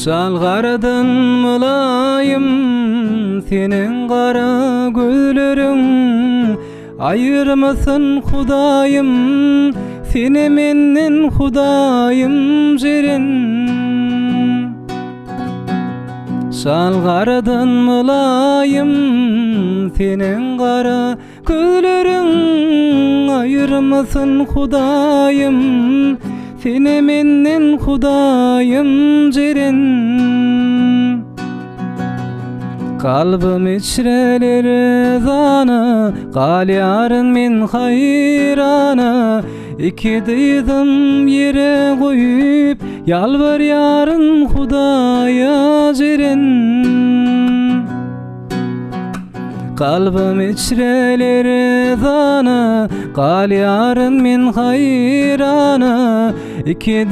Şal garadan mulayim senin kara gözlerin, ayırmasın Hudayım seni menden Hudayım jiren. Şal garadan mulayim senin kara gözlerin, ayırmasın Hudayım seni menden Hudayım jiren. Kalbim içreleri zana, galyarın min hayrana. İki dıydım yere koyup, yalvar yarın Hudaya jiren. Kalbim içreleri zana, galyarın min hayrana. İki